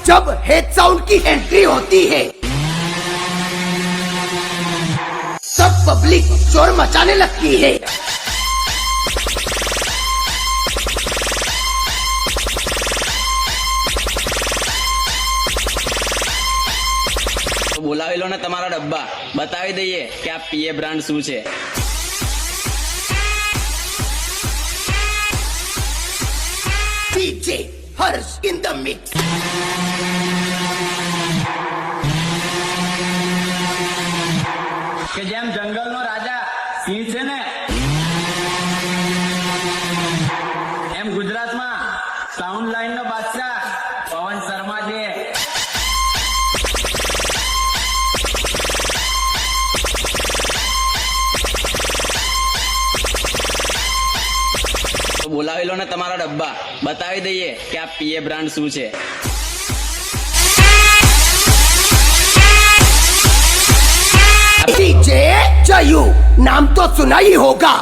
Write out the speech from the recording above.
जब head sound की entry होती है सब पब्लिक शोर मचाने लगती है। તો બોલાવી લો ને તમારા ડબ્બા, બતાવી દઈએ કે આ પીએ બ્રાન્ડ શું છે। DJ Harsh in the mix. કે જેમ જંગલનો રાજા સિંહ છે ને, એમ ગુજરાતમાં સાઉન્ડ લાઈનનો બાદશાહ પવન શર્મા છે। તો બોલાવી લો ને તમારા ડબ્બા, બતાવી દઈએ કે આ પીએ બ્રાન્ડ શું છે। DJ जयू नाम तो सुना ही होगा।